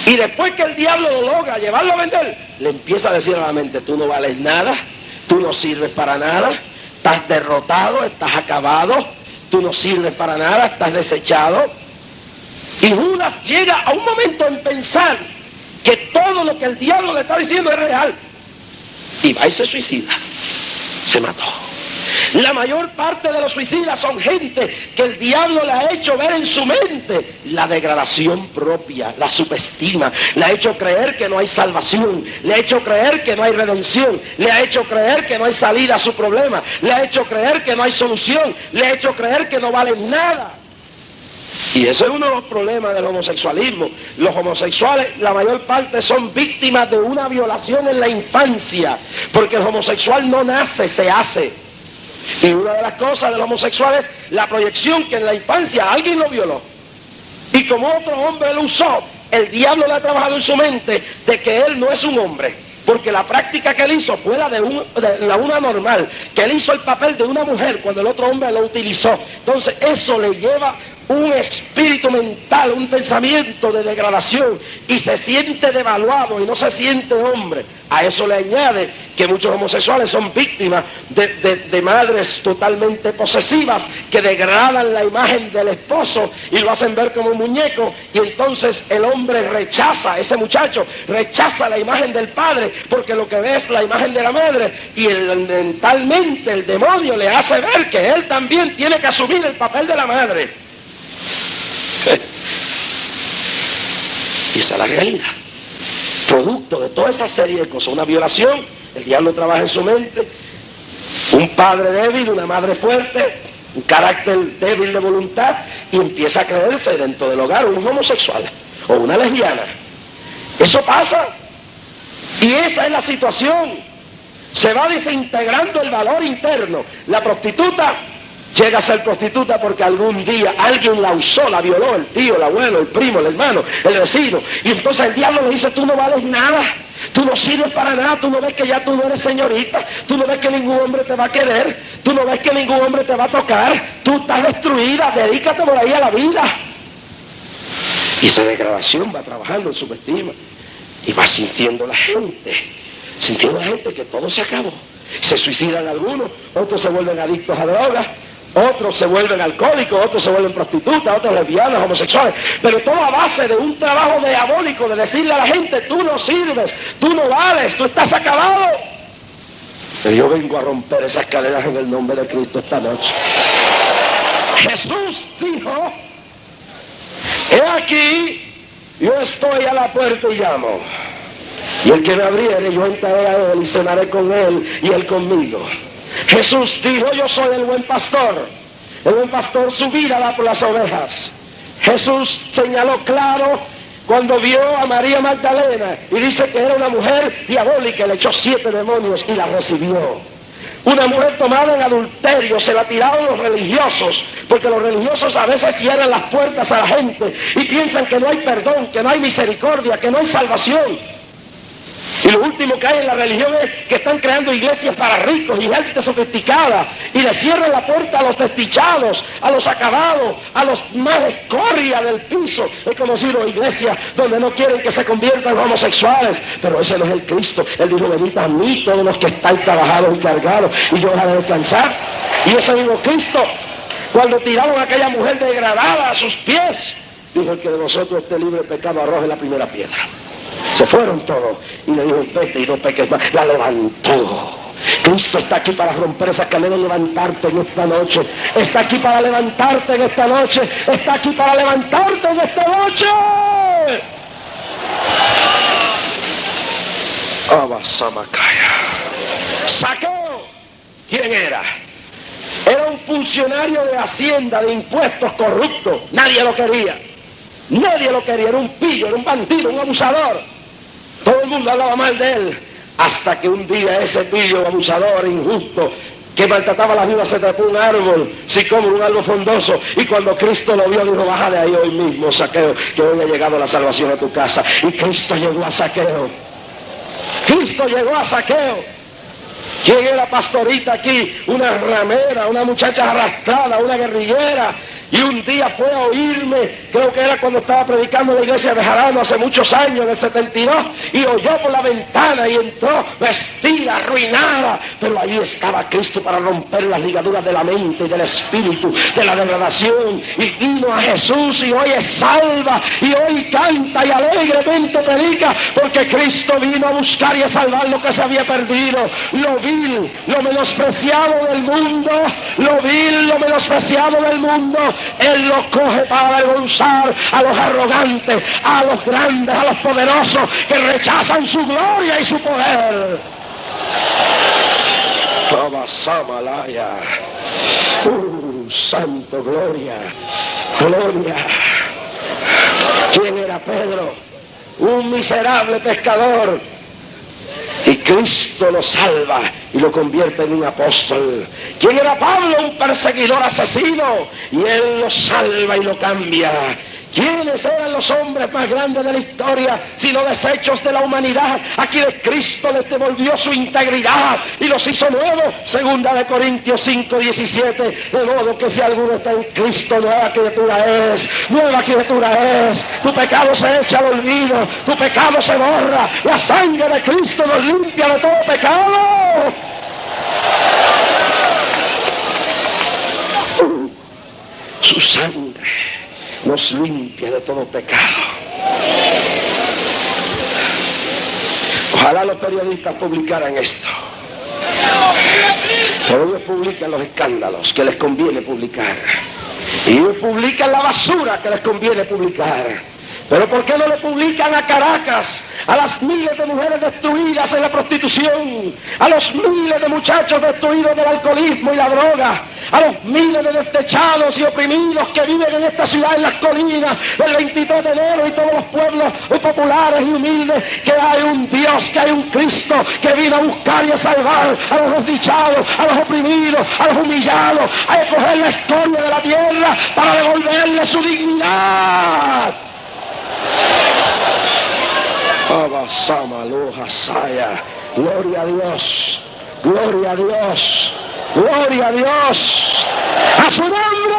Y después que el diablo lo logra llevarlo a vender, le empieza a decir a la mente, tú no vales nada, tú no sirves para nada, estás derrotado, estás acabado, tú no sirves para nada, estás desechado. Y Judas llega a un momento en pensar que todo lo que el diablo le está diciendo es real. Y va y se suicida. Se mató. La mayor parte de los suicidas son gente que el diablo le ha hecho ver en su mente la degradación propia, la subestima, le ha hecho creer que no hay salvación, le ha hecho creer que no hay redención, le ha hecho creer que no hay salida a su problema, le ha hecho creer que no hay solución, le ha hecho creer que no vale nada. Y ese es uno de los problemas del homosexualismo. Los homosexuales, la mayor parte, son víctimas de una violación en la infancia, porque el homosexual no nace, se hace. Y una de las cosas del homosexual es la proyección que en la infancia alguien lo violó. Y como otro hombre lo usó, el diablo le ha trabajado en su mente de que él no es un hombre. Porque la práctica que él hizo fue la de una normal, que él hizo el papel de una mujer cuando el otro hombre lo utilizó. Entonces eso le lleva un espíritu mental, un pensamiento de degradación y se siente devaluado y no se siente hombre. A eso le añade que muchos homosexuales son víctimas de madres totalmente posesivas que degradan la imagen del esposo y lo hacen ver como un muñeco, y entonces el hombre rechaza, ese muchacho rechaza la imagen del padre porque lo que ve es la imagen de la madre, y mentalmente el demonio le hace ver que él también tiene que asumir el papel de la madre. Y esa es la realidad, producto de toda esa serie de cosas. Una violación, el diablo trabaja en su mente, un padre débil, una madre fuerte, un carácter débil de voluntad, y empieza a creerse dentro del hogar un homosexual o una lesbiana. Eso pasa, y esa es la situación. Se va desintegrando el valor interno. La prostituta llega a ser prostituta porque algún día alguien la usó, la violó, el tío, el abuelo, el primo, el hermano, el vecino. Y entonces el diablo le dice, tú no vales nada, tú no sirves para nada, tú no ves que ya tú no eres señorita, tú no ves que ningún hombre te va a querer, tú no ves que ningún hombre te va a tocar, tú estás destruida, dedícate por ahí a la vida. Y esa degradación va trabajando en su estima y va sintiendo la gente Sintió la gente que todo se acabó. Se suicidan algunos, otros se vuelven adictos a drogas, otros se vuelven alcohólicos, otros se vuelven prostitutas, otros lesbianas, homosexuales, pero todo a base de un trabajo diabólico de decirle a la gente: tú no sirves, tú no vales, tú estás acabado. Pero yo vengo a romper esas cadenas en el nombre de Cristo esta noche. Jesús dijo: he aquí, yo estoy a la puerta y llamo, y el que me abriere, yo entraré a él y cenaré con él y él conmigo. Jesús dijo: yo soy el buen pastor. El buen pastor su vida da por las ovejas. Jesús señaló claro cuando vio a María Magdalena y dice que era una mujer diabólica, le echó 7 demonios y la recibió. Una mujer tomada en adulterio, se la tiraron los religiosos, porque los religiosos a veces cierran las puertas a la gente y piensan que no hay perdón, que no hay misericordia, que no hay salvación. Y lo último que hay en la religión es que están creando iglesias para ricos y gente sofisticada, y le cierran la puerta a los desdichados, a los acabados, a los más escoria del piso. He conocido iglesias donde no quieren que se conviertan en homosexuales, pero ese no es el Cristo. Él dijo: venid a mí todos los que estáis trabajados y cargados, y yo os haré descansar. Y ese mismo Cristo, cuando tiraron a aquella mujer degradada a sus pies, dijo: el que de vosotros esté libre de pecado, arroje la primera piedra. Se fueron todos y le dijo: vete y no peques más. La levantó. Cristo está aquí para romper esa cadena y levantarte en esta noche. Está aquí para levantarte en esta noche. Está aquí para levantarte en esta noche. Abasamacaya. Saqueo, ¿quién era? Era un funcionario de Hacienda, de impuestos, corrupto. Nadie lo quería. Nadie lo quería. Era un pillo, era un bandido, un abusador. Todo el mundo hablaba mal de él, hasta que un día ese pillo abusador, injusto, que maltrataba a las viudas, se trepó un árbol, sicómoro, un árbol frondoso, y cuando Cristo lo vio, dijo: baja de ahí hoy mismo, Saqueo, que hoy ha llegado la salvación a tu casa. Y Cristo llegó a Saqueo. Cristo llegó a Saqueo. ¿Quién era pastorita aquí? Una ramera, una muchacha arrastrada, una guerrillera. Y un día fue a oírme, creo que era cuando estaba predicando en la iglesia de Jarano hace muchos años, en el 72, y oyó por la ventana y entró vestida, arruinada, pero ahí estaba Cristo para romper las ligaduras de la mente y del espíritu, de la degradación, y vino a Jesús y hoy es salva, y hoy canta y alegremente predica, porque Cristo vino a buscar y a salvar lo que se había perdido. Lo vil, lo menospreciado del mundo, lo vil, lo menospreciado del mundo, Él lo coge para avergonzar a los arrogantes, a los grandes, a los poderosos que rechazan su gloria y su poder. Samalaya. Santo, gloria, gloria. ¿Quién era Pedro? Un miserable pescador. Y Cristo lo salva y lo convierte en un apóstol. ¿Quién era Pablo? Un perseguidor asesino. Y Él lo salva y lo cambia. ¿Quiénes eran los hombres más grandes de la historia, sino desechos de la humanidad, a quienes Cristo les devolvió su integridad y los hizo nuevos? Segunda de Corintios 5:17. De modo que si alguno está en Cristo, nueva criatura es. Nueva criatura es. Tu pecado se echa al olvido, tu pecado se borra. La sangre de Cristo nos limpia de todo pecado. Su sangre nos limpia de todo pecado. Ojalá los periodistas publicaran esto. Pero ellos publican los escándalos que les conviene publicar. Y ellos publican la basura que les conviene publicar. Pero ¿por qué no le publican a Caracas, a las miles de mujeres destruidas en la prostitución, a los miles de muchachos destruidos del alcoholismo y la droga, a los miles de despechados y oprimidos que viven en esta ciudad, en las colinas, el 23 de enero y todos los pueblos populares y humildes, que hay un Dios, que hay un Cristo que vino a buscar y a salvar a los desdichados, a los oprimidos, a los humillados, a escoger la historia de la tierra para devolverle su dignidad? Gloria a Dios, gloria a Dios, gloria a Dios, a su nombre.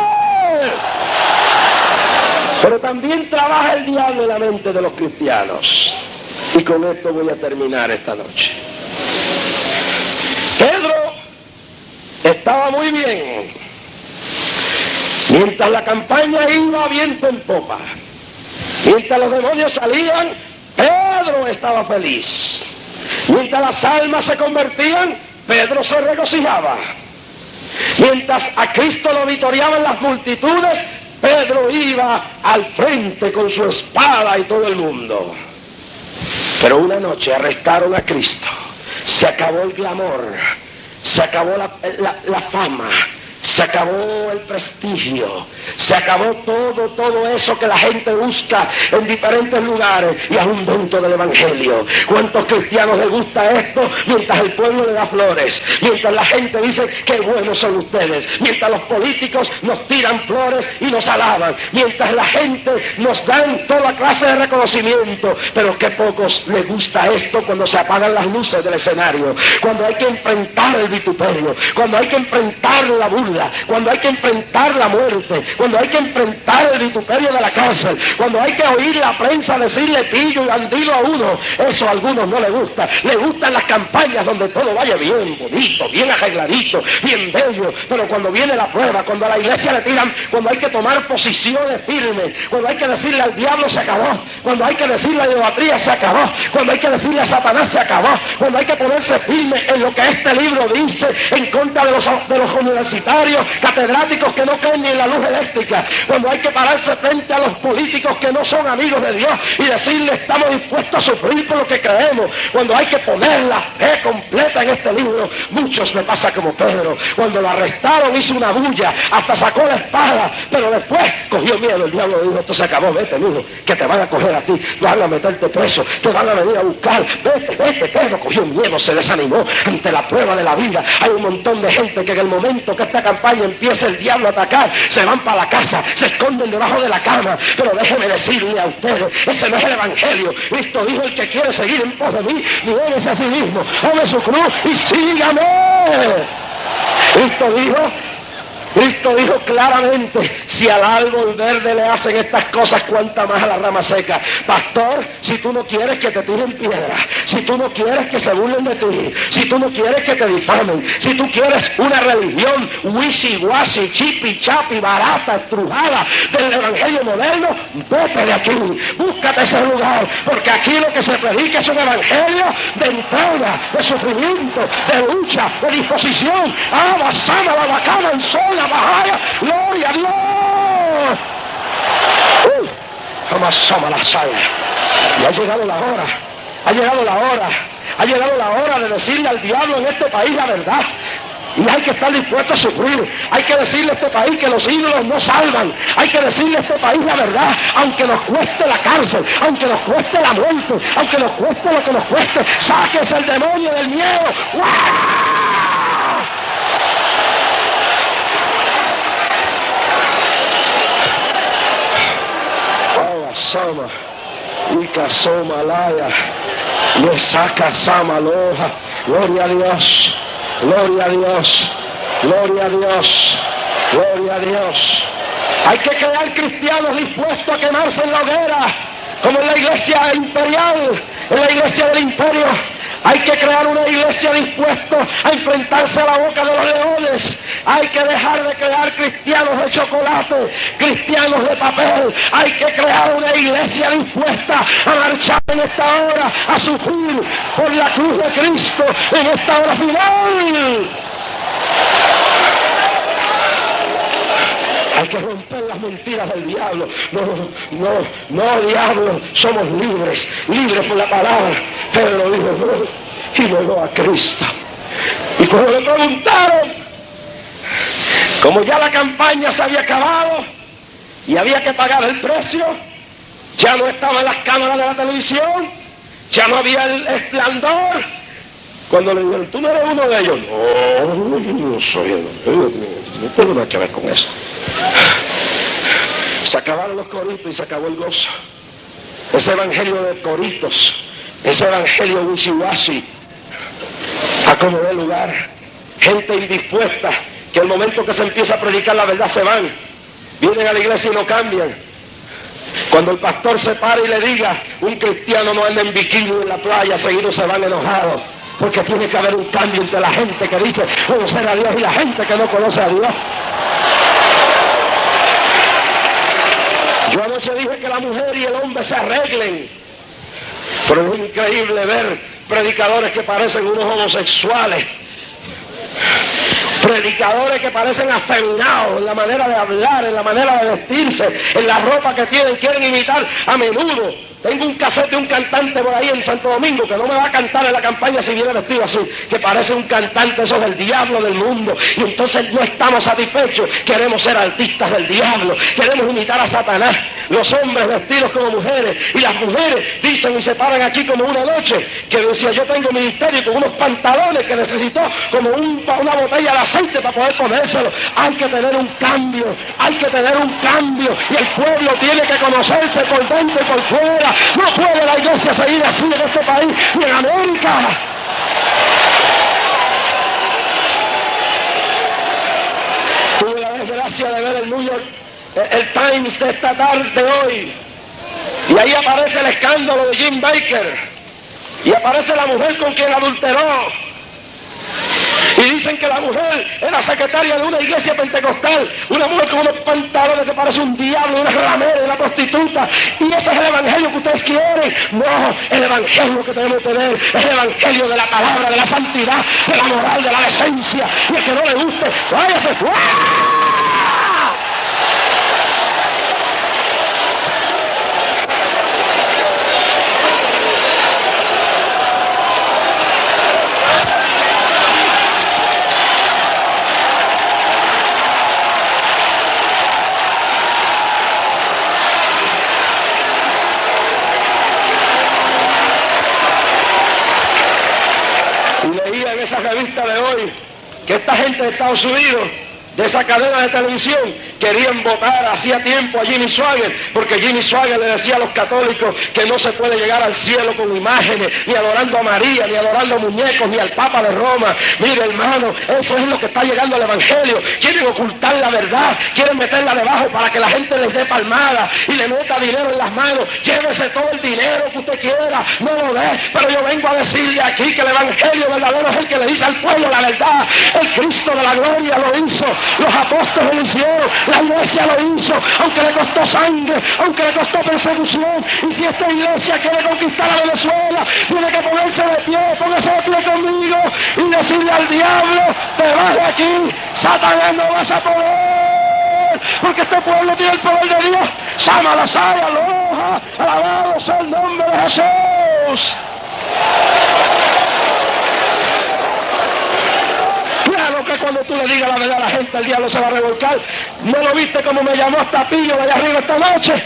Pero también trabaja el diablo en la mente de los cristianos. Y con esto voy a terminar esta noche. Pedro estaba muy bien. Mientras la campaña iba viento en popa, mientras los demonios salían, Pedro estaba feliz. Mientras las almas se convertían, Pedro se regocijaba. Mientras a Cristo lo vitoreaban las multitudes, Pedro iba al frente con su espada y todo el mundo. Pero una noche arrestaron a Cristo. Se acabó el glamour, se acabó la fama, se acabó el prestigio, se acabó todo eso que la gente busca en diferentes lugares y aún dentro del Evangelio. ¿Cuántos cristianos les gusta esto mientras el pueblo le da flores? Mientras la gente dice qué buenos son ustedes, mientras los políticos nos tiran flores y nos alaban, mientras la gente nos dan toda clase de reconocimiento, pero qué pocos les gusta esto cuando se apagan las luces del escenario, cuando hay que enfrentar el vituperio, cuando hay que enfrentar la burla, cuando hay que enfrentar la muerte, cuando hay que enfrentar el vituperio de la cárcel, cuando hay que oír la prensa decirle pillo y bandido a uno. Eso a algunos no les gusta. Les gustan las campañas donde todo vaya bien bonito, bien arregladito, bien bello, pero cuando viene la prueba, cuando a la iglesia le tiran, cuando hay que tomar posiciones firmes, cuando hay que decirle al diablo se acabó, cuando hay que decirle a la idolatría se acabó, cuando hay que decirle a Satanás se acabó, cuando hay que ponerse firme en lo que este libro dice en contra de los universitarios, catedráticos que no caen ni en la luz eléctrica, cuando hay que pararse frente a los políticos que no son amigos de Dios y decirle estamos dispuestos a sufrir por lo que creemos, cuando hay que poner la fe completa en este libro. Muchos le pasa como Pedro, cuando lo arrestaron hizo una bulla, hasta sacó la espada, pero después cogió miedo. El diablo dijo esto se acabó, vete mijo, que te van a coger a ti, van a meterte preso, te van a venir a buscar, vete. Pedro cogió miedo, se desanimó ante la prueba de la vida. Hay un montón de gente que en el momento que esta campaña empieza el diablo a atacar, se van para la casa, se esconden debajo de la cama. Pero déjeme decirle a ustedes, ese no es el Evangelio. Cristo dijo, el que quiere seguir en pos de mí, niéguese a sí mismo, tome su cruz y sígame. Cristo dijo claramente, si al árbol verde le hacen estas cosas, cuánta más a la rama seca. Pastor, si tú no quieres que te tiren piedra, si tú no quieres que se burlen de ti, si tú no quieres que te difamen, si tú quieres una religión wishy-washy, chipi-chapi, barata, estrujada del evangelio moderno, vete de aquí, búscate ese lugar, porque aquí lo que se predica es un evangelio de entrega, de sufrimiento, de lucha, de disposición. Abasama la bacana en sola. ¡Gloria a Dios! Jamás ama la sal. Y ha llegado la hora, ha llegado la hora de decirle al diablo en este país la verdad. Y hay que estar dispuesto a sufrir. Hay que decirle a este país que los ídolos no salvan. Hay que decirle a este país la verdad, aunque nos cueste la cárcel, aunque nos cueste la muerte, aunque nos cueste lo que nos cueste. Sáquese el demonio del miedo. ¡Uah! Sama, Ika Malaya, Yesaka Sama Loja. Gloria a Dios, gloria a Dios, gloria a Dios, gloria a Dios. Hay que crear cristianos dispuestos a quemarse en la hoguera, como en la iglesia imperial, en la iglesia del imperio. Hay que crear una iglesia dispuesta a enfrentarse a la boca de los leones. Hay que dejar de crear cristianos de chocolate, cristianos de papel. Hay que crear una iglesia dispuesta a marchar en esta hora, a sufrir por la cruz de Cristo en esta hora final. Hay que romper las mentiras del diablo. No, diablo, somos libres por la palabra. Pedro dijo no, y luego a Cristo. Y cuando le preguntaron, como ya la campaña se había acabado y había que pagar el precio, ya no estaban las cámaras de la televisión, ya no había el esplendor. Cuando le dijeron, tú no eres uno de ellos, no soy uno, no tengo nada que ver con eso. Se acabaron los coritos y se acabó el gozo. Ese evangelio de coritos, ese evangelio wishy-washy, a como dé lugar, gente indispuesta, que al momento que se empieza a predicar la verdad se van, vienen a la iglesia y no cambian. Cuando el pastor se para y le diga, un cristiano no anda en bikini en la playa, seguido se van enojados. porque tiene que haber un cambio entre la gente que dice conocer a Dios y la gente que no conoce a Dios. Yo anoche dije que la mujer y el hombre se arreglen, pero es increíble ver predicadores que parecen unos homosexuales, predicadores que parecen afeminados en la manera de hablar, en la manera de vestirse, en la ropa que tienen, quieren imitar a menudo. Tengo un cassette de un cantante por ahí en Santo Domingo que no me va a cantar en la campaña si viene vestido así, que parece un cantante eso del diablo del mundo, y entonces no estamos satisfechos, queremos ser artistas del diablo, queremos imitar a Satanás, los hombres vestidos como mujeres, y las mujeres dicen y se paran aquí como una noche, que decía yo tengo ministerio con unos pantalones que necesitó como una botella de aceite para poder ponérselo. Hay que tener un cambio, hay que tener un cambio, y el pueblo tiene que conocerse por dentro y por fuera. No puede la iglesia seguir así en este país ni en América. Tuve la desgracia de ver el New York, el Times de esta tarde hoy, y ahí aparece el escándalo de Jim Baker, y aparece la mujer con quien adulteró. Y dicen que la mujer era secretaria de una iglesia pentecostal, una mujer con unos pantalones que parece un diablo, una ramera, una prostituta. Y ese es el evangelio que ustedes quieren. No, el evangelio que tenemos que tener es el evangelio de la palabra, de la santidad, de la moral, de la decencia. Y el que no le guste, váyase fuera. Esa revista de hoy, que esta gente de Estados Unidos, de esa cadena de televisión, querían votar hacía tiempo a Jimmy Swaggart, porque Jimmy Swaggart le decía a los católicos que no se puede llegar al cielo con imágenes, ni adorando a María, ni adorando muñecos, ni al Papa de Roma. Mire, hermano, eso es lo que está llegando al evangelio. Quieren ocultar la verdad, quieren meterla debajo para que la gente les dé palmada y le meta dinero en las manos. Llévese todo el dinero que usted quiera, no lo dé, pero yo vengo a decirle aquí que el evangelio verdadero es el que le dice al pueblo la verdad. El Cristo de la gloria lo hizo, los apóstoles lo hicieron, la iglesia lo hizo, aunque le costó sangre, aunque le costó persecución. Y si esta iglesia quiere conquistar a Venezuela, tiene que ponerse de pie, póngase de pie conmigo y decirle al diablo, te vas de aquí, Satanás, no vas a poder, porque este pueblo tiene el poder de Dios. Sama la saya, aloja, alabado sea el nombre de Jesús. Claro que cuando tú le digas la verdad a la gente, el diablo se va a revolcar. ¿No lo viste como me llamó hasta Pillo de allá arriba esta noche?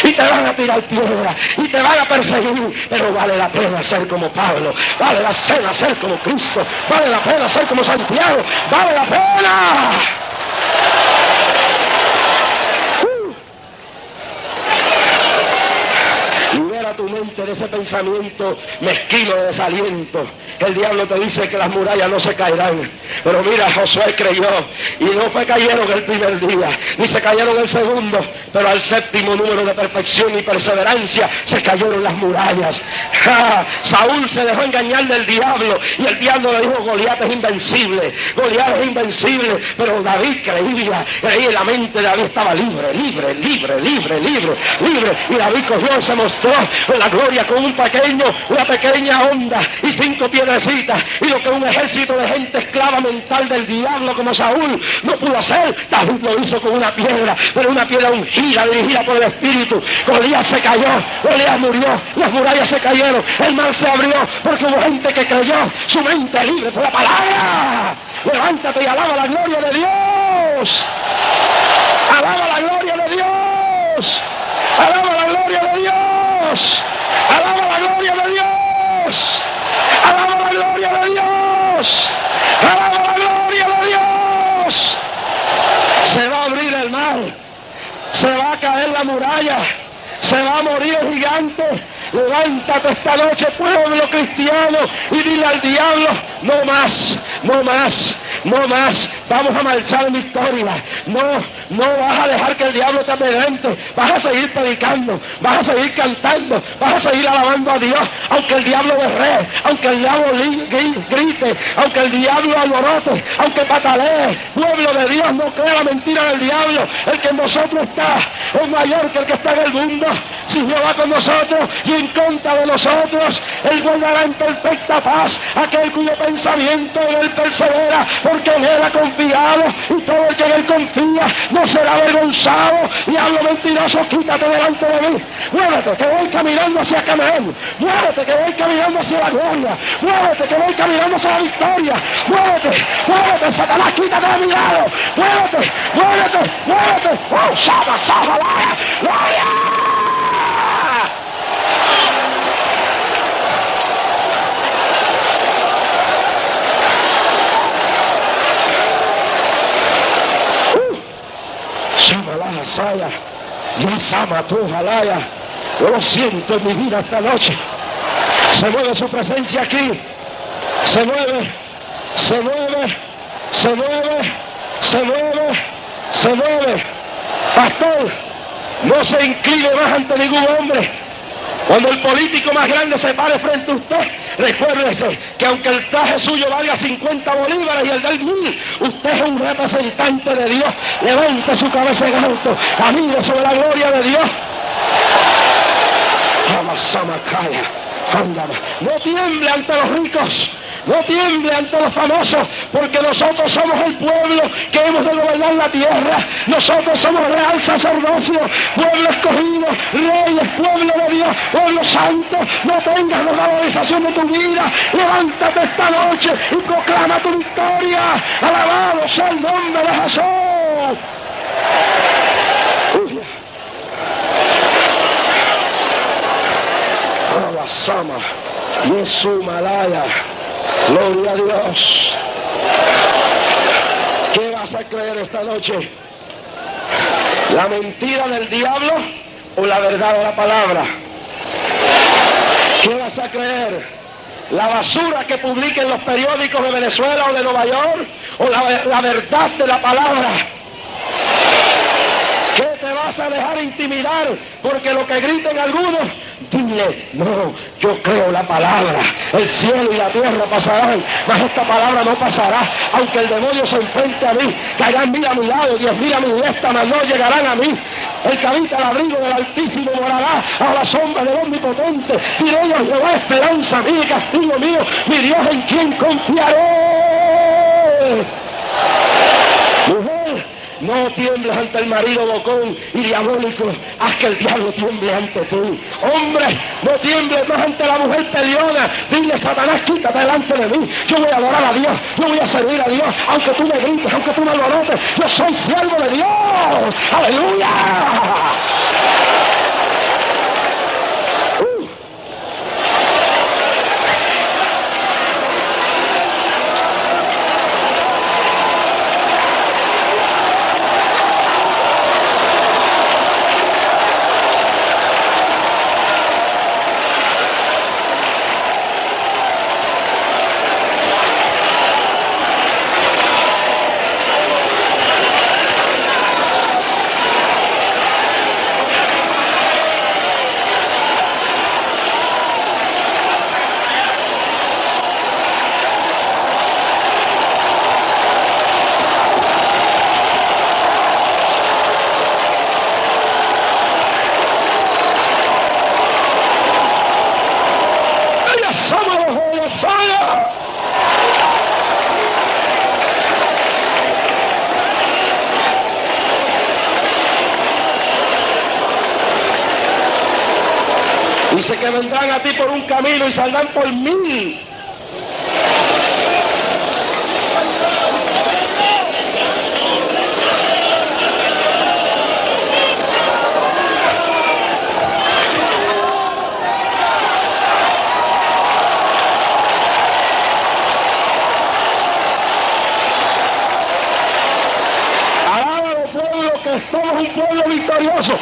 Y te van a tirar piedra, y te van a perseguir, pero vale la pena ser como Pablo, vale la pena ser como Cristo, vale la pena ser como Santiago, vale la pena. Libera tu mente de ese pensamiento mezquino de desaliento. El diablo te dice que las murallas no se caerán, pero mira, Josué creyó y no fue cayeron el primer día, ni se cayeron el segundo, pero al séptimo número de perfección y perseverancia se cayeron las murallas. Saúl se dejó engañar del diablo y el diablo le dijo, Goliat es invencible, Goliat es invencible, pero David creía, y la mente de David estaba libre, y David cogió y se mostró en la gloria con una pequeña onda y 5 piedrecitas, y lo que un ejército de gente esclava mental del diablo como Saúl no pudo hacer, David lo hizo con una piedra, pero una piedra ungida, dirigida por el Espíritu. Goliat se cayó, Goliat murió, las murallas se cayeron, el mar se abrió, porque hubo gente que creyó, su mente libre por la palabra. Levántate y alaba la gloria de Dios, alaba la gloria de Dios, alaba la gloria de Dios, alaba la gloria de Dios, alaba la gloria de Dios, alaba la gloria de Dios. Se va a abrir el mar, se va a caer la muralla, se va a morir el gigante. Levántate esta noche, pueblo cristiano, y dile al diablo, no más, no más. no más, vamos a marchar en victoria. No vas a dejar que el diablo te amedrente, vas a seguir predicando, vas a seguir cantando, vas a seguir alabando a Dios, aunque el diablo berree, aunque el diablo grite, aunque el diablo alborote, aunque patalee. Pueblo de Dios, no crea la mentira del diablo. El que en nosotros está es mayor que el que está en el mundo. Si Jehová con nosotros y en contra de nosotros, Él guardará en perfecta paz aquel cuyo pensamiento en Él persevera, porque en Él ha confiado, y todo el que en Él confía no será avergonzado. Diablo mentiroso, quítate delante de mí. Muévete, que voy caminando hacia Canaán. Muévete, que voy caminando hacia la gloria. Muévete, que voy caminando hacia la victoria. Muévete, Satanás, quítate de mi lado. Muévete. ¡Oh, Shama, gloria! Shamalaya, Saya, Yisama, tu Jalaya. Yo lo siento en mi vida esta noche. Se mueve su presencia aquí. Se mueve. Pastor, no se incline más ante ningún hombre. Cuando el político más grande se pare frente a usted, recuérdese que aunque el traje suyo valga 50 bolívares y el del 1000, usted es un representante de Dios. Levante su cabeza en alto, camine sobre la gloria de Dios. No tiemble ante los ricos, no tiemble ante los famosos, porque nosotros somos el pueblo que hemos de gobernar la tierra. Nosotros somos real sacerdocio, pueblo escogido, reyes, pueblo de Dios, pueblo santo. No tengas la valorización de tu vida. Levántate esta noche y proclama tu victoria. Alabado sea el nombre de Jesús. Sama, Yesu Malaya, gloria a Dios. ¿Qué vas a creer esta noche? ¿La mentira del diablo o la verdad de la palabra? ¿Qué vas a creer? ¿La basura que publiquen los periódicos de Venezuela o de Nueva York o la verdad de la palabra? ¿Qué te vas a dejar intimidar porque lo que griten algunos? Dile, no, yo creo la palabra. El cielo y la tierra pasarán, mas esta palabra no pasará. Aunque el demonio se enfrente a mí, caerán 1000 a mi lado, 10.000 a mi diestra, mas no llegarán a mí. El que habita el abrigo del Altísimo morará a la sombra del Omnipotente. Diré yo, Jehová, esperanza mía y castigo mío, mi Dios en quien confiaré. Mujer, no tiembles ante el marido bocón y diabólico, haz que el diablo tiemble ante ti. Hombre, no tiembles más ante la mujer peleona. Dile, Satanás, quítate delante de mí. Yo voy a adorar a Dios, yo voy a servir a Dios, aunque tú me grites, aunque tú me alborotes. Yo soy siervo de Dios. ¡Aleluya! Dice que vendrán a ti por un camino y saldrán por 1000. Alábalo, pueblo, que somos un pueblo victorioso.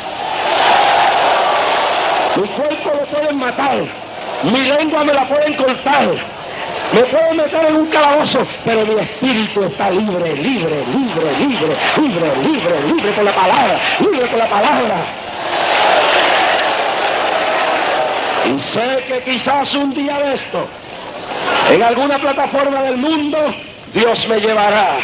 Mi cuerpo lo pueden matar, mi lengua me la pueden cortar, Me puedo meter en un calabozo, pero mi espíritu está libre, libre, libre, libre, libre, libre, libre por la palabra, libre por la palabra. Y sé que quizás un día de esto, en alguna plataforma del mundo, Dios me llevará.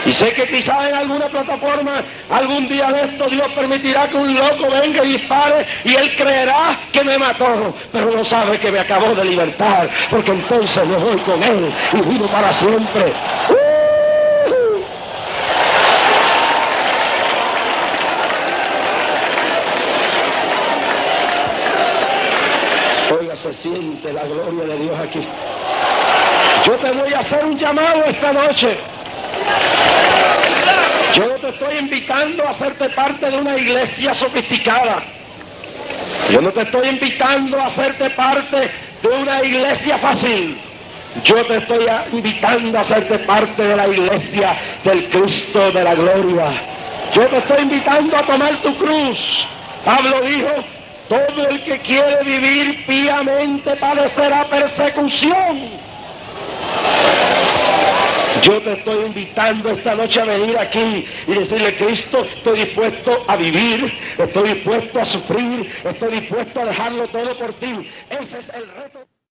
Y sé que quizás en alguna plataforma, algún día de esto, Dios permitirá que un loco venga y dispare y él creerá que me mató, pero no sabe que me acabó de libertar, porque entonces me voy con él y vivo para siempre. Oiga, se siente la gloria de Dios aquí. Yo te voy a hacer un llamado esta noche. Yo no te estoy invitando a hacerte parte de una iglesia sofisticada. Yo no te estoy invitando a hacerte parte de una iglesia fácil. Yo te estoy invitando a hacerte parte de la iglesia del Cristo de la gloria. Yo te estoy invitando a tomar tu cruz. Pablo dijo, todo el que quiere vivir piamente padecerá persecución. Yo te estoy invitando esta noche a venir aquí y decirle, Cristo, estoy dispuesto a vivir, estoy dispuesto a sufrir, estoy dispuesto a dejarlo todo por ti. Ese es el reto.